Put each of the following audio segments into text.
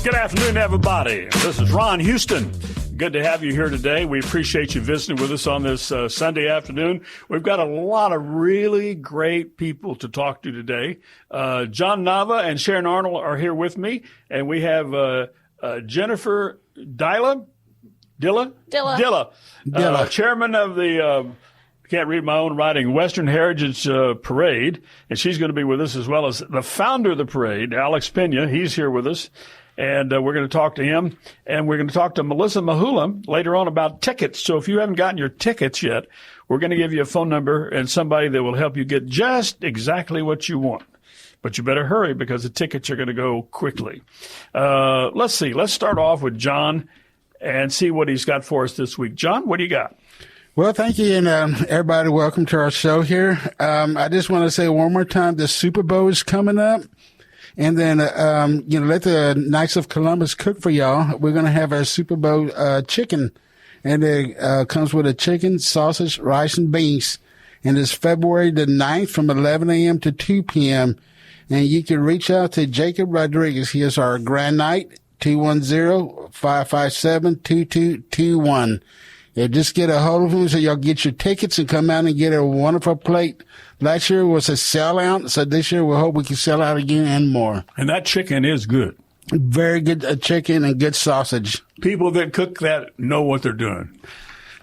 Good afternoon, everybody. This is Ron Houston. Good to have you here today. We appreciate you visiting with us on this Sunday afternoon. We've got a lot of really great people to talk to today. John Nava and Sharon Arnold are here with me, and we have Jennifer Dilla, chairman of the can't read my own writing, Western Heritage Parade, and she's going to be with us, as well as the founder of the parade, Alex Pena. He's here with us. And we're going to talk to him, and we're going to talk to Melissa Mahula later on about tickets. So if you haven't gotten your tickets yet, we're going to give you a phone number and somebody that will help you get just exactly what you want. But you better hurry because the tickets are going to go quickly. Let's see. Let's start off with John and see what he's got for us this week. John, what do you got? Well, thank you, and everybody, welcome to our show here. I just want to say one more time, the Super Bowl is coming up. And then, let the Knights of Columbus cook for y'all. We're going to have our Super Bowl chicken. And it comes with a chicken, sausage, rice, and beans. And it's February the 9th from 11 a.m. to 2 p.m. And you can reach out to Jacob Rodriguez. He is our Grand Knight, 210-557-2221. Just get a hold of him so y'all get your tickets and come out and get a wonderful plate. Last year was a sellout, so this year we hope we can sell out again and more. And that chicken is good. Very good chicken and good sausage. People that cook that know what they're doing.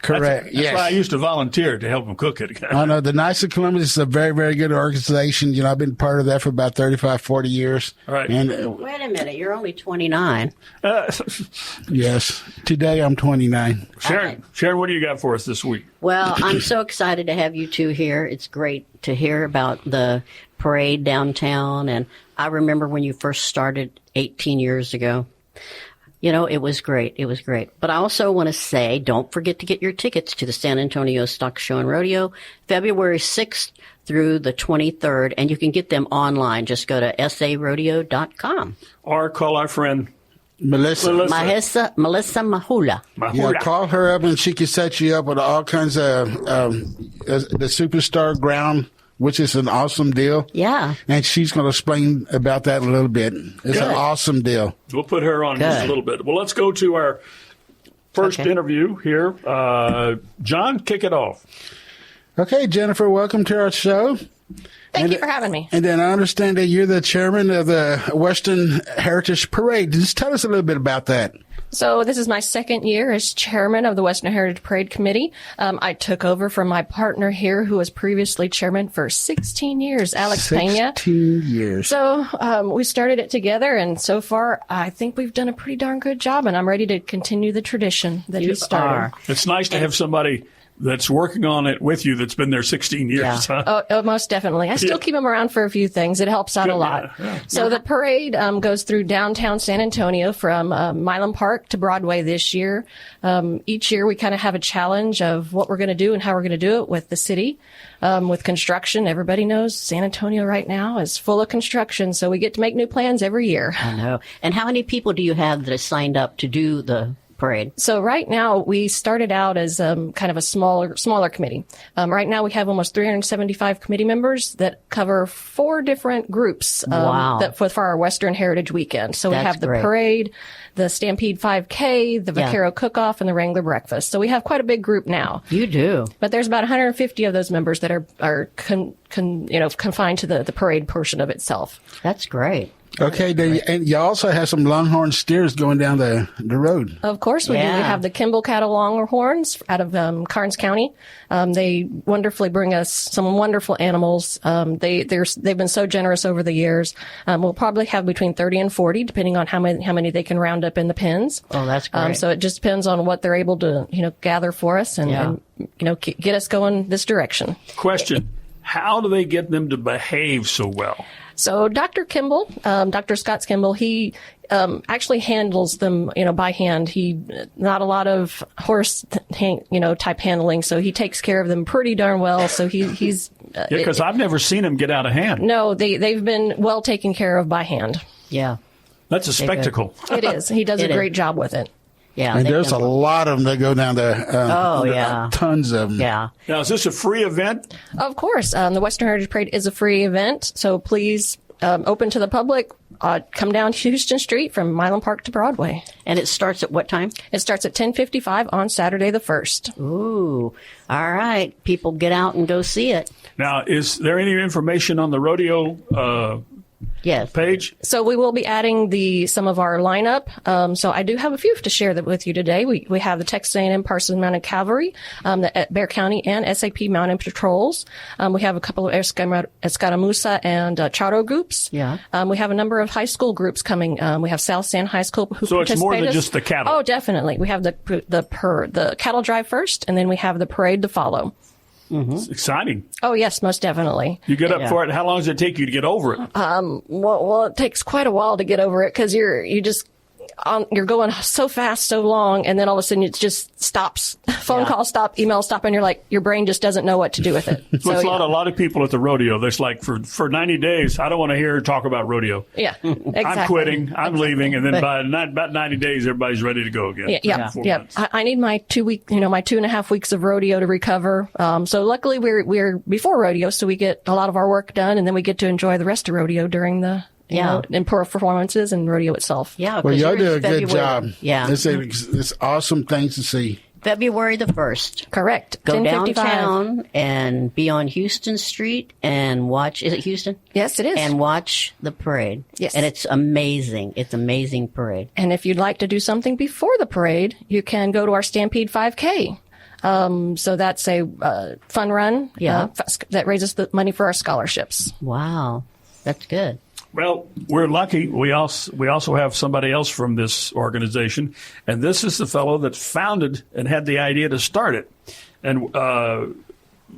Correct. That's why I used to volunteer to help them cook it. I know. The Knights of Columbus is a very, very good organization. You know, I've been part of that for about 35, 40 years. All right. And wait a minute. You're only 29. Yes. Today I'm 29. Sharon, what do you got for us this week? Well, I'm so excited to have you two here. It's great to hear about the parade downtown. And I remember when you first started 18 years ago. You know, it was great. It was great. But I also want to say, don't forget to get your tickets to the San Antonio Stock Show and Rodeo, February 6th through the 23rd. And you can get them online. Just go to sarodeo.com. Or call our friend Melissa Mahula. Yeah, call her up and she can set you up with all kinds of the Superstar Ground, which is an awesome deal. Yeah. And she's going to explain about that a little bit. It's an awesome deal. We'll put her on just a little bit. Well, let's go to our first interview here. John, kick it off. Okay, Jennifer, welcome to our show. Thank you for having me. And then I understand that you're the chairman of the Western Heritage Parade. Just tell us a little bit about that. So this is my second year as chairman of the Western Heritage Parade Committee. I took over from my partner here, who was previously chairman for 16 years, Alex Pena. 16 years. So we started it together, and so far I think we've done a pretty darn good job, and I'm ready to continue the tradition that we started. It's nice to have somebody that's working on it with you that's been there 16 years. Yeah. Huh? Oh, most definitely. I still keep them around for a few things. It helps out a lot. Yeah. So the parade goes through downtown San Antonio from Milan Park to Broadway this year. Each year we kind of have a challenge of what we're going to do and how we're going to do it with the city. With construction, everybody knows San Antonio right now is full of construction, so we get to make new plans every year. I know. And how many people do you have that have signed up to do the parade? So right now we started out as kind of a smaller committee. Right now we have almost 375 committee members that cover 4 different groups for our Western Heritage Weekend. So we have the parade, the Stampede 5K, the Vaquero Cookoff, and the Wrangler Breakfast. So we have quite a big group now. You do. But there's about 150 of those members that are confined to the parade portion of itself. That's great. Okay, and you also have some longhorn steers going down the road. Of course we do. We have the Kimball Cattle Longhorns out of Karnes County. They wonderfully bring us some wonderful animals. They've been so generous over the years. We'll probably have between 30 and 40, depending on how many they can round up in the pens. Oh, that's great. So it just depends on what they're able to gather for us and get us going this direction. Question: how do they get them to behave so well? So Dr. Kimball, Dr. Scott Kimball, he actually handles them, by hand. He not a lot of horse, type handling, so he takes care of them pretty darn well. So he's because I've never seen him get out of hand. No, they've been well taken care of by hand. Yeah, that's a spectacle. It is. He does a great job with it. Yeah, and there's a lot of them that go down there. Tons of them. Yeah. Now, is this a free event? Of course. The Western Heritage Parade is a free event, so please, open to the public. come down Houston Street from Milan Park to Broadway. And it starts at what time? It starts at 10:55 on Saturday the 1st. Ooh, all right. People get out and go see it. Now, is there any information on the rodeo Yes. page? So we will be adding some of our lineup. So I do have a few to share that with you today. We have the Texas A&M Parsons Mounted Cavalry, the Bexar County and SAP Mounted Patrols. We have a couple of Escaramuza and Charro groups. Yeah. We have a number of high school groups coming. We have South San High School who So it's more than participate just the cattle. Oh, definitely. We have the cattle drive first, and then we have the parade to follow. It's exciting. Oh, yes, most definitely. You get up for it. How long does it take you to get over it? Well, it takes quite a while to get over it because you're going so fast, so long, and then all of a sudden it just stops. Phone call stop, email stop, and you're like, your brain just doesn't know what to do with it. So it's a lot of people at the rodeo. There's like for 90 days, I don't want to hear talk about rodeo. Yeah, exactly. I'm quitting. I'm leaving, and then by about 90 days, everybody's ready to go again. Yeah. I need my 2.5 weeks of rodeo to recover. So luckily we're before rodeo, so we get a lot of our work done, and then we get to enjoy the rest of rodeo during the and performances and rodeo itself. Yeah. Well, y'all do a good job. Yeah. It's awesome things to see. February the 1st. Correct. Go 10:55. downtown and be on Houston Street and watch. Is it Houston? Yes, it is. And watch the parade. Yes. And it's amazing. It's amazing parade. And if you'd like to do something before the parade, you can go to our Stampede 5K. So that's a fun run. Yeah. That raises the money for our scholarships. Wow. That's good. Well, we're lucky. We also have somebody else from this organization, and this is the fellow that founded and had the idea to start it. And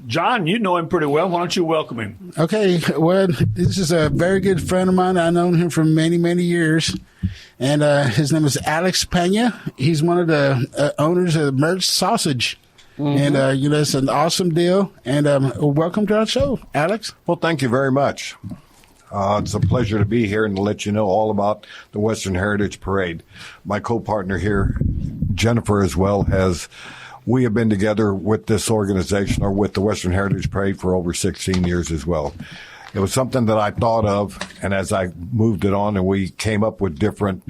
John, you know him pretty well. Why don't you welcome him? Okay. Well, this is a very good friend of mine. I've known him for many, many years. And his name is Alex Pena. He's one of the owners of Merch Sausage. Mm-hmm. And, it's an awesome deal. And welcome to our show, Alex. Well, thank you very much. It's a pleasure to be here and to let you know all about the Western Heritage Parade. My co-partner here, Jennifer, as well, we have been together with this organization or with the Western Heritage Parade for over 16 years as well. It was something that I thought of, and as I moved it on and we came up with different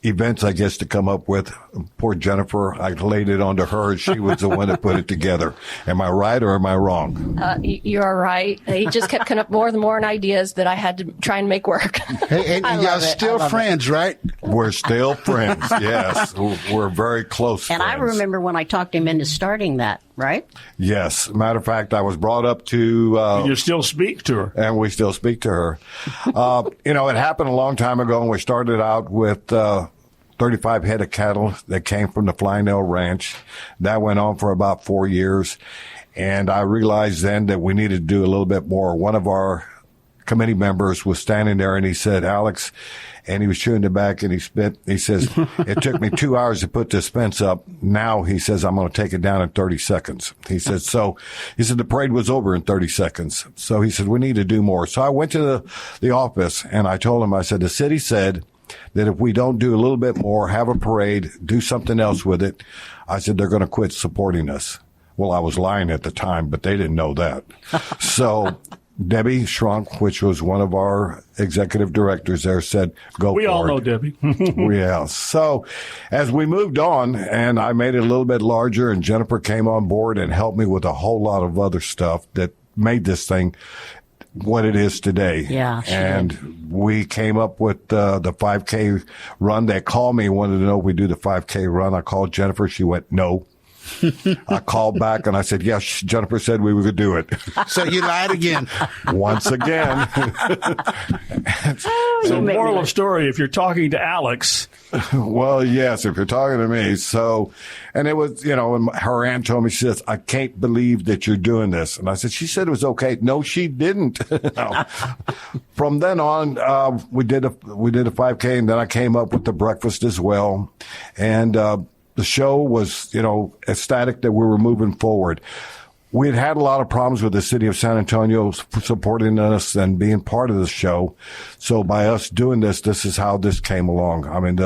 events, I guess, to come up with. Poor Jennifer, I laid it onto her. She was the one that put it together. Am I right or am I wrong? You're right. He just kept coming up more and more ideas that I had to try and make work. Hey, and y'all still friends, right? We're still friends, yes. We're very close and friends. I remember when I talked him into starting that, right? Yes. Matter of fact, I was brought up to... you still speak to her. And we still speak to her. It happened a long time ago, and we started out with 35 head of cattle that came from the Flying L Ranch. That went on for about 4 years. And I realized then that we needed to do a little bit more. One of our committee members was standing there, and he said, Alex, and he was chewing tobacco, and he says, it took me 2 hours to put this fence up. Now, he says, I'm going to take it down in 30 seconds. He said, the parade was over in 30 seconds. So he said, we need to do more. So I went to the office, and I told him, I said, the city said that if we don't do a little bit more, have a parade, do something else with it, I said, they're going to quit supporting us. Well, I was lying at the time, but they didn't know that. So Debbie Shrunk, which was one of our executive directors there, said, go for it. We all know Debbie. Yeah. So as we moved on, and I made it a little bit larger, and Jennifer came on board and helped me with a whole lot of other stuff that made this thing what it is today. Yeah. And we came up with the 5K run. They called me and wanted to know if we do the 5K run. I called Jennifer. She went, no. I called back and I said, yes, Jennifer said we would do it. So you lied again. Once again. So moral of story, if you're talking to Alex. Well, yes, if you're talking to me. So, and it was, and her aunt told me, she says, I can't believe that you're doing this. And I said, she said it was okay. No, she didn't. No. From then on, we did a 5K, and then I came up with the breakfast as well. And, the show was, ecstatic that we were moving forward. We had a lot of problems with the city of San Antonio supporting us and being part of the show. So by us doing this is how this came along. I mean,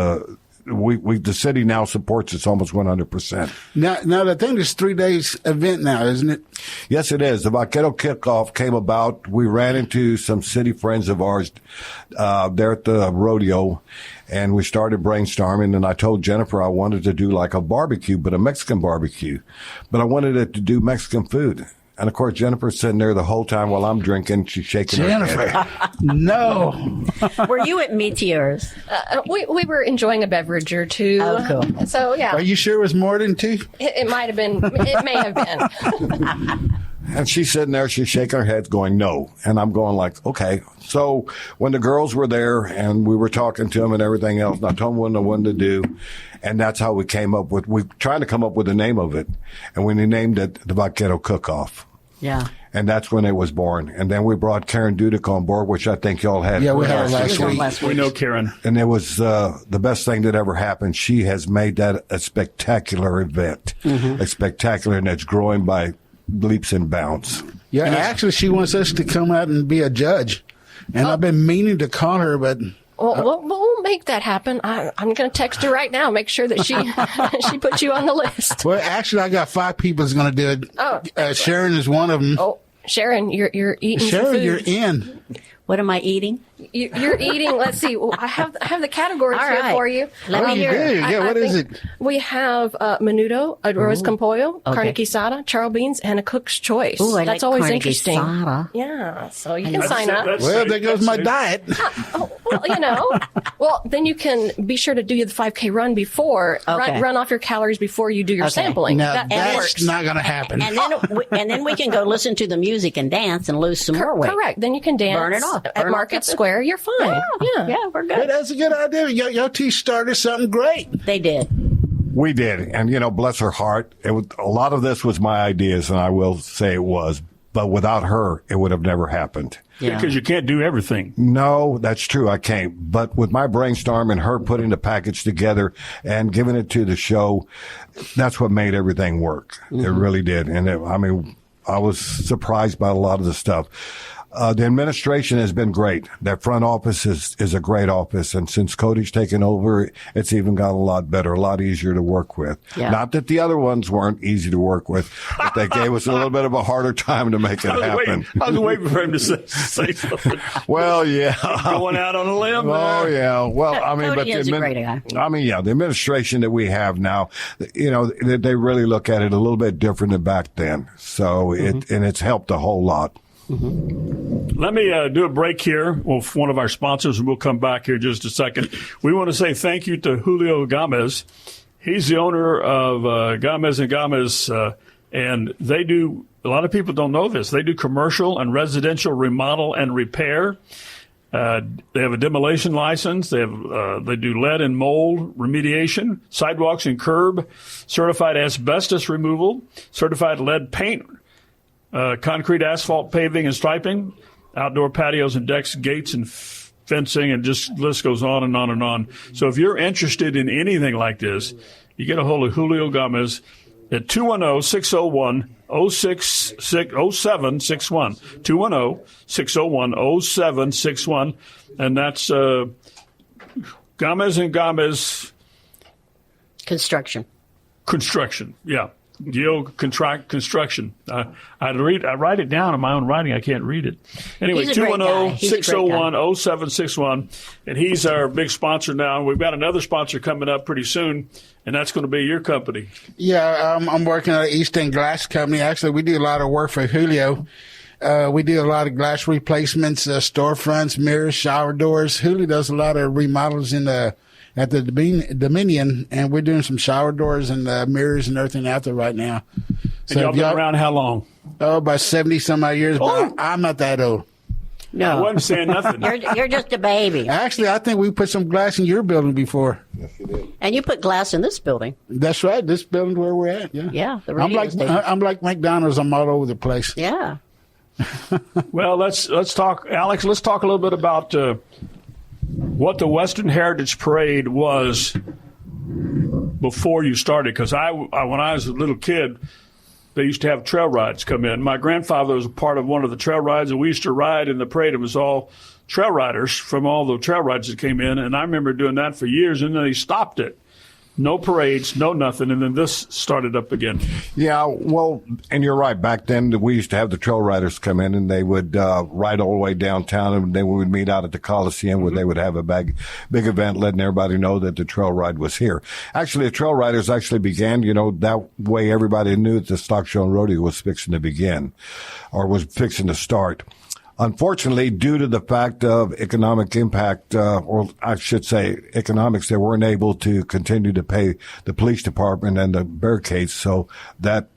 the city now supports us almost 100%. Now, I think it's 3 days event now, isn't it? Yes, it is. The Vaquero Cookoff came about. We ran into some city friends of ours there at the rodeo, and we started brainstorming. And I told Jennifer I wanted to do like a barbecue, but a Mexican barbecue. But I wanted it to do Mexican food. And of course, Jennifer's sitting there the whole time while I'm drinking. She's shaking her head. No. Were you at Meteors? We were enjoying a beverage or two. Oh, cool. So, yeah. Are you sure it was more than 2? It might have been. It may have been. And she's sitting there, she's shaking her head going, no. And I'm going like, okay. So when the girls were there and we were talking to them and everything else, and I told them what I wanted to do. And that's how we tried to come up with the name of it. And we named it the Vaquero Cookoff. Yeah. And that's when it was born. And then we brought Karen Dudick on board, which I think y'all had. Yeah, we had last week. We know Karen. And it was the best thing that ever happened. She has made that a spectacular event. Mm-hmm. It's spectacular, and it's growing by leaps and bounds. Yeah, actually, she wants us to come out and be a judge. And I've been meaning to call her, but... Well, we'll make that happen. I'm going to text her right now, make sure that she she puts you on the list. Well, actually, I got 5 people that's going to do it. Oh, Sharon is one of them. Oh, Sharon, you're eating some Sharon, food. you're in. What am I eating? You're eating. Let's see. I have the categories All here right. for you. Let me hear. Yeah, what is it? We have menudo, arroz con pollo, Okay. carne guisada, charro beans, and a cook's choice. Ooh, I That's like always carne interesting. guisada. Yeah, so you can sign up. Well, there goes my diet. Oh, well, well, then you can be sure to do the 5K run before, Okay. run off your calories before you do your Okay. sampling. Now, that that's works. not going to happen. And then we can go listen to the music and dance and lose some more weight. Correct. Then you can dance Burn it off. at Burn off Market that- Square. You're fine. Yeah. we're Hey, good. that's a good idea. Your two started something great. They did. We did. And, bless her heart, a lot of this was my ideas, and I will say it was. But without her, it would have never happened. Yeah. Because you can't do everything. No, that's true. I can't. But with my brainstorm and her putting the package together and giving it to the show, that's what made everything work. Mm-hmm. It really did. And I was surprised by a lot of the stuff. The administration has been great. That front office is a great office. And since Cody's taken over, it's even gotten a lot better, a lot easier to work with. Yeah. Not that the other ones weren't easy to work with, but they gave us a little bit of a harder time to make it happen. I was waiting for him to say something. Well, yeah. Going out on a limb. Oh, yeah. Well, Cody is a great guy. The administration that we have now, they really look at it a little bit different than back then. So it's helped a whole lot. Mm-hmm. Let me do a break here with one of our sponsors, and we'll come back here in just a second. We want to say thank you to Julio Gomez. He's the owner of Gomez & Gomez, and they do, a lot of people don't know this, they do commercial and residential remodel and repair. They have a demolition license. They do lead and mold remediation, sidewalks and curb, certified asbestos removal, certified lead paint, concrete, asphalt, paving, and striping, outdoor patios and decks, gates and fencing, and just the list goes on and on and on. So if you're interested in anything like this, you get a hold of Julio Gomez at 210-601-0761. 210-601-0761. And that's Gomez & Gomez Construction. Yeah. Construction. I write it down in my own writing. I can't read it. Anyway, He's a great guy. 210-601-0761. And he's our big sponsor now. We've got another sponsor coming up pretty soon, and that's going to be your company. Yeah, I'm working at East End Glass Company. Actually, we do a lot of work for Julio. We do a lot of glass replacements, storefronts, mirrors, shower doors. Julio does a lot of remodels at the Dominion, and we're doing some shower doors and mirrors and everything out there right now. And y'all been around how long? Oh, about 70-some-odd years, but I'm not that old. No. I wasn't saying nothing. You're just a baby. Actually, I think we put some glass in your building before. Yes, you did. And you put glass in this building. That's right. This building's where we're at. Yeah. Yeah, the I'm radio station. I'm like McDonald's. I'm all over the place. Yeah. Well, let's talk, Alex. Let's talk a little bit about what the Western Heritage Parade was before you started. Because when I was a little kid, they used to have trail rides come in. My grandfather was a part of one of the trail rides, and we used to ride in the parade. It was all trail riders from all the trail rides that came in, and I remember doing that for years, and then they stopped it. No parades, no nothing, and then this started up again. Yeah, well, and you're right. Back then, we used to have the trail riders come in, and they would ride all the way downtown, and then we would meet out at the Coliseum where they would have a big event letting everybody know that the trail ride was here. Actually, the trail riders actually began, that way everybody knew that the stock show and rodeo was fixing to begin or was fixing to start. Unfortunately, due to the fact of economic impact, or I should say economics, they weren't able to continue to pay the police department and the barricades, so that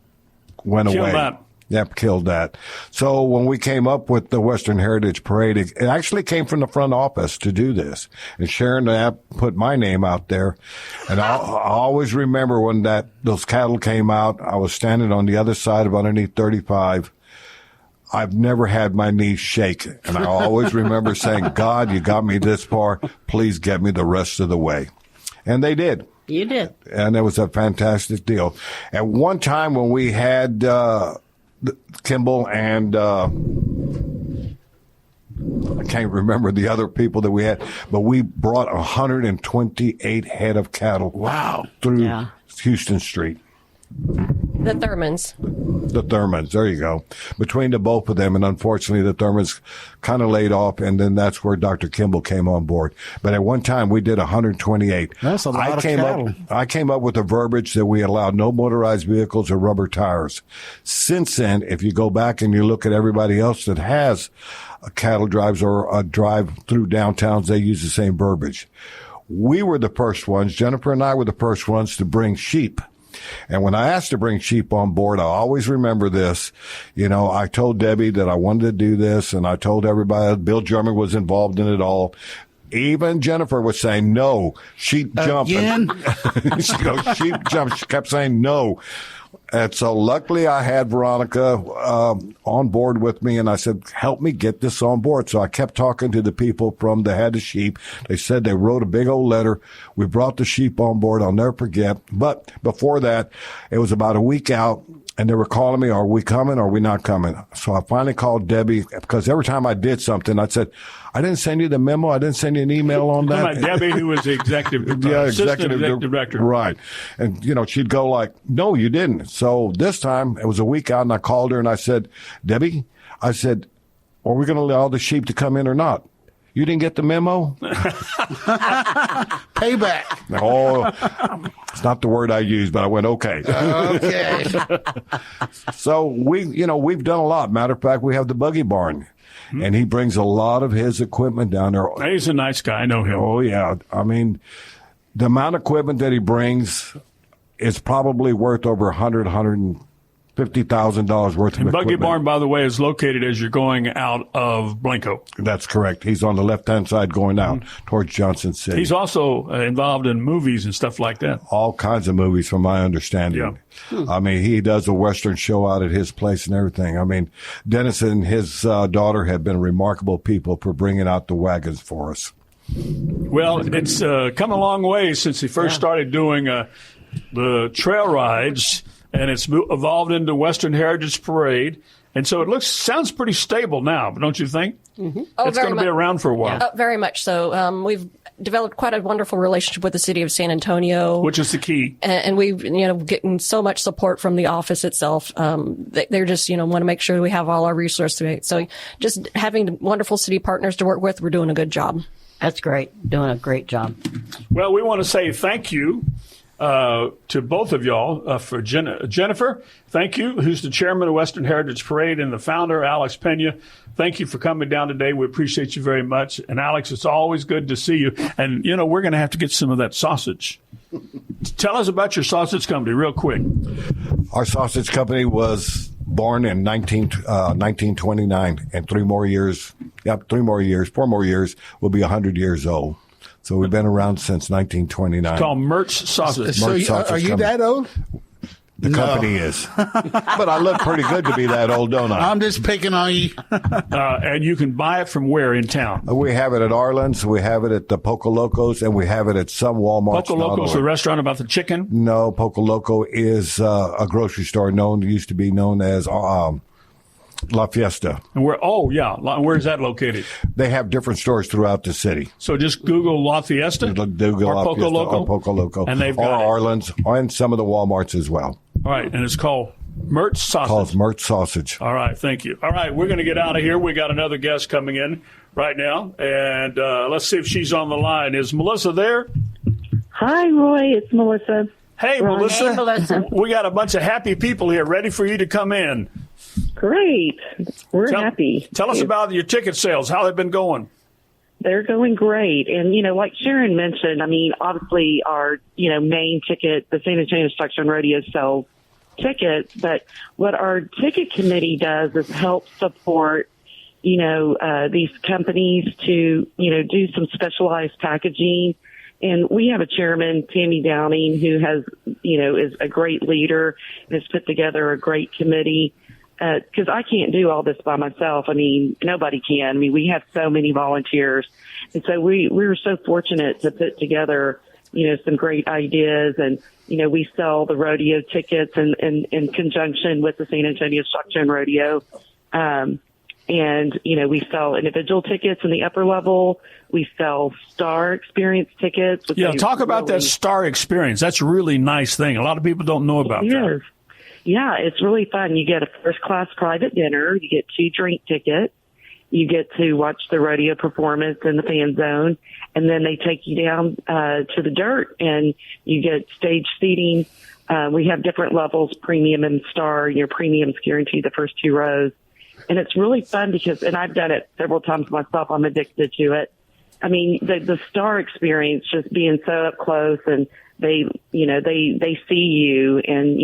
went away. That. Yep, killed that. So when we came up with the Western Heritage Parade, it actually came from the front office to do this. And Sharon and I put my name out there. And I always remember when those cattle came out, I was standing on the other side of underneath 35. I've never had my knees shake. And I always remember saying, God, you got me this far. Please get me the rest of the way. And they did. You did. And it was a fantastic deal. At one time when we had Kimball and I can't remember the other people that we had, but we brought 128 head of cattle. Wow. Through Houston Street. The Thurmans. The Thurmans, there you go. Between the both of them, and unfortunately the Thurmans kind of laid off, and then that's where Dr. Kimball came on board. But at one time we did 128. That's a lot of cattle. I came up with a verbiage that we allowed no motorized vehicles or rubber tires. Since then, if you go back and you look at everybody else that has cattle drives or a drive through downtowns, they use the same verbiage. We were the first ones, Jennifer and I were the first ones to bring sheep. And when I asked to bring sheep on board, I always remember this. I told Debbie that I wanted to do this, and I told everybody Bill German was involved in it all. Even Jennifer was saying, no, sheep jump. Again? She goes, sheep jump. She kept saying no. And so luckily I had Veronica on board with me, and I said, help me get this on board. So I kept talking to the people from the head of sheep. They said they wrote a big old letter. We brought the sheep on board. I'll never forget. But before that, it was about a week out, and they were calling me, are we coming or are we not coming? So I finally called Debbie, because every time I did something, I said, I didn't send you the memo. I didn't send you an email on that. Like Debbie, who was the executive director. Right. And, she'd go like, no, you didn't. So this time it was a week out, and I called her and I said, Debbie, are we going to allow the sheep to come in or not? You didn't get the memo? Payback. Oh, it's not the word I used, but I went, okay. Okay. So we've done a lot. Matter of fact, we have the buggy barn. And he brings a lot of his equipment down there. He's a nice guy. I know him. Oh, yeah. I mean, the amount of equipment that he brings is probably worth over $150,000 worth of equipment. Buggy Barn, by the way, is located as you're going out of Blanco. That's correct. He's on the left-hand side going out towards Johnson City. He's also involved in movies and stuff like that. All kinds of movies, from my understanding. Yeah. I mean, he does a Western show out at his place and everything. I mean, Dennis and his daughter have been remarkable people for bringing out the wagons for us. Well, it's come a long way since he first started doing the trail rides, and it's evolved into Western Heritage Parade. And so sounds pretty stable now, don't you think? Mm-hmm. It's going to be around for a while. Very much so. We've developed quite a wonderful relationship with the city of San Antonio. Which is the key. And we've, getting so much support from the office itself. They're just, want to make sure we have all our resources. So just having wonderful city partners to work with, we're doing a good job. That's great. Doing a great job. Well, we want to say thank you to both of y'all for Jennifer. Thank you, who's the chairman of Western Heritage Parade, and the founder, Alex Pena. Thank you for coming down today. We appreciate you very much. And Alex, it's always good to see you. And, we're going to have to get some of that sausage. Tell us about your sausage company real quick. Our sausage company was born in 1929, and 4 more years, we'll be 100 years old. So we've been around since 1929. It's called Mertz Sausage. So are you that old? The company is. But I look pretty good to be that old, don't I? I'm just picking on you. And you can buy it from where in town? We have it at Arlen's, we have it at the Poco Locos, and we have it at some Walmarts. Poco Locos, the restaurant about the chicken? No, Poco Loco is a grocery store used to be known as La Fiesta. And where's that located? They have different stores throughout the city. So just Google La Fiesta Google or La Poco Fiesta Loco. or Poco Loco. And they've or got Arlen's and some of the Walmarts as well. All right, and it's called Mert Sausage. Called Mert Sausage. All right, thank you. All right, we're going to get out of here. We got another guest coming in right now, and let's see if she's on the line. Is Melissa there? Hi, Roy. It's Melissa. Hey, Melissa. Hey, Melissa. We got a bunch of happy people here ready for you to come in. Great. We're happy. Tell us about your ticket sales, how they've been going. They're going great. And, you know, like Sharon mentioned, I mean, obviously our, main ticket, the San Antonio Stock Show and Rodeo sells tickets, but what our ticket committee does is help support, these companies to, do some specialized packaging. And we have a chairman, Tammy Downing, who has, is a great leader and has put together a great committee. Because I can't do all this by myself. I mean, nobody can. I mean, we have so many volunteers. And so we were so fortunate to put together, some great ideas. And, we sell the rodeo tickets in conjunction with the San Antonio Stock Show and Rodeo. We sell individual tickets in the upper level. We sell Star Experience tickets. Yeah, talk about that Star Experience. That's a really nice thing. A lot of people don't know about that. Yeah, it's really fun. You get a first-class private dinner. You get 2 drink tickets. You get to watch the rodeo performance in the fan zone. And then they take you down to the dirt, and you get stage seating. We have different levels, premium and star. Your premium's guaranteed the first 2 rows. And it's really fun because, and I've done it several times myself, I'm addicted to it. I mean, the Star Experience, just being so up close, and they see you, and,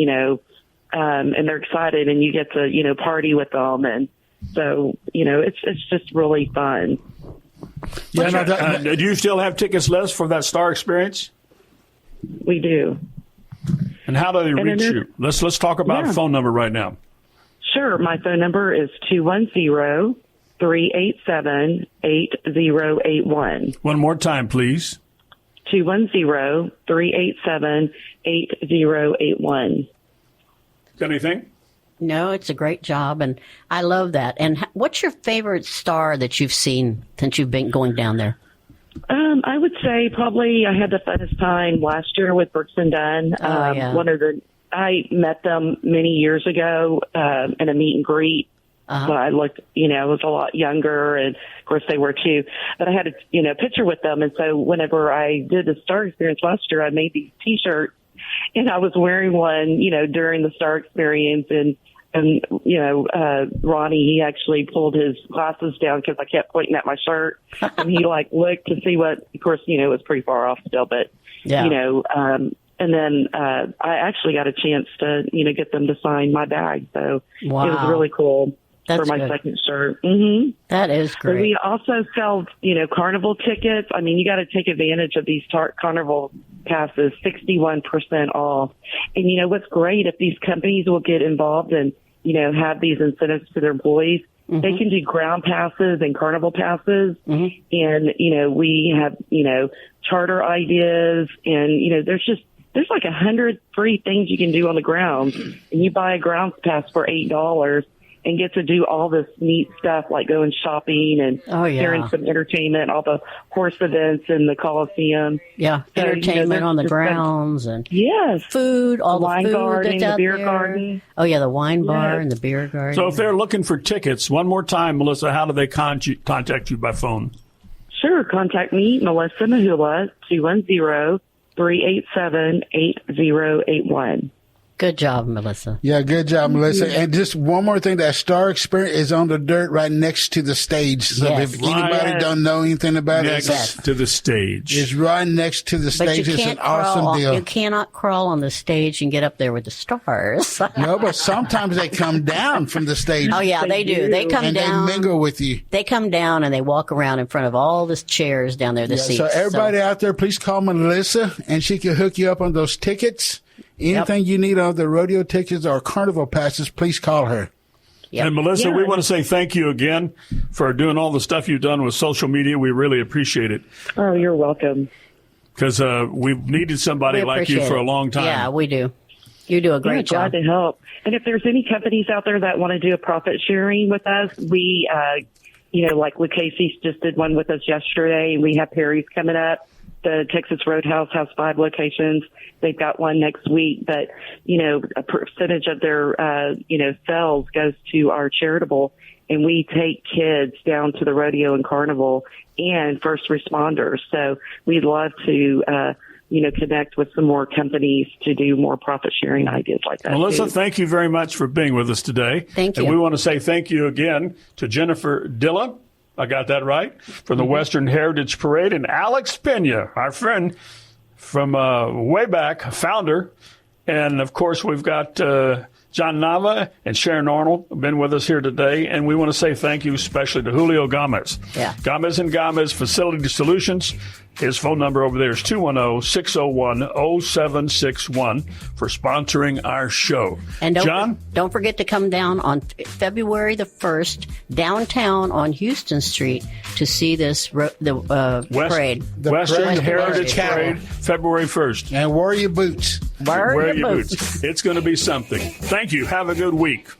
and they're excited, and you get to, party with them. And so, it's just really fun. Yeah. Do you still have tickets left for that Star Experience? We do. And how do they reach you? Let's talk about a phone number right now. Sure. My phone number is 210-387-8081. One more time, please. 210-387-8081. Got anything? No, it's a great job, and I love that. And what's your favorite star that you've seen since you've been going down there? I would say probably I had the funnest time last year with Brooks and Dunn. I met them many years ago in a meet and greet. When I looked, I was a lot younger, and of course they were too. But I had a picture with them, and so whenever I did the Star Experience last year, I made these T-shirts. And I was wearing one, during the Star Experience, and Ronnie, he actually pulled his glasses down because I kept pointing at my shirt, and he looked to see what, of course, it was pretty far off still, but, and then, I actually got a chance to, get them to sign my bag. So It was really cool. That's for my good. second shirt. Mm-hmm. That is great. But we also sell, carnival tickets. I mean, you got to take advantage of these carnival passes, 61% off. And what's great, if these companies will get involved and, have these incentives to their employees, they can do ground passes and carnival passes. And, we have, charter ideas, and, there's like 100 free things you can do on the grounds, and you buy a grounds pass for $8 and get to do all this neat stuff, like going shopping and hearing some entertainment, all the horse events in the Coliseum. Yeah, so, entertainment on the grounds and food, all the wine food garden, that's the beer out there. garden. Oh yeah, the wine bar and the beer garden. So if they're looking for tickets, one more time, Melissa, how do they contact you by phone? Sure, contact me, Melissa Mahula, 210-387-8081. Good job, Melissa. Yeah, good job, Melissa. And just one more thing, that Star Experience is on the dirt right next to the stage. So if anybody don't know anything about it, next to the stage. It's right next to the stage. It's an awesome deal. You cannot crawl on the stage and get up there with the stars. No, but sometimes they come down from the stage. Oh, yeah, they do. They come down. And they mingle with you. They come down and they walk around in front of all the chairs down there, the seats. So everybody out there, please call Melissa, and she can hook you up on those tickets. Anything you need on the rodeo tickets or carnival passes, please call her. And Melissa, we want to say thank you again for doing all the stuff you've done with social media. We really appreciate it. Oh, you're welcome. Because we've needed somebody like you for a long time. Yeah, we do. You do a great job. Glad to help. And if there's any companies out there that want to do a profit sharing with us, we, like Lucchese's just did one with us yesterday, and we have Perry's coming up. The Texas Roadhouse has 5 locations. They've got one next week, but, a percentage of their, sales goes to our charitable, and we take kids down to the rodeo and carnival and first responders. So we'd love to, connect with some more companies to do more profit sharing ideas like that. Melissa, thank you very much for being with us today. Thank you. And we want to say thank you again to Jennifer Dilla. I got that right, from the Western Heritage Parade, and Alex Pena, our friend from way back, founder. And, of course, we've got John Nava and Sharon Arnold have been with us here today. And we want to say thank you especially to Julio Gomez. Yeah. Gomez & Gomez Facility Solutions. His phone number over there is 210-601-0761 for sponsoring our show. And John? Don't forget to come down on February the 1st, downtown on Houston Street, to see this parade. The Western Heritage Parade, February 1st. And wear your boots. Wear your boots. It's going to be something. Thank you. Have a good week.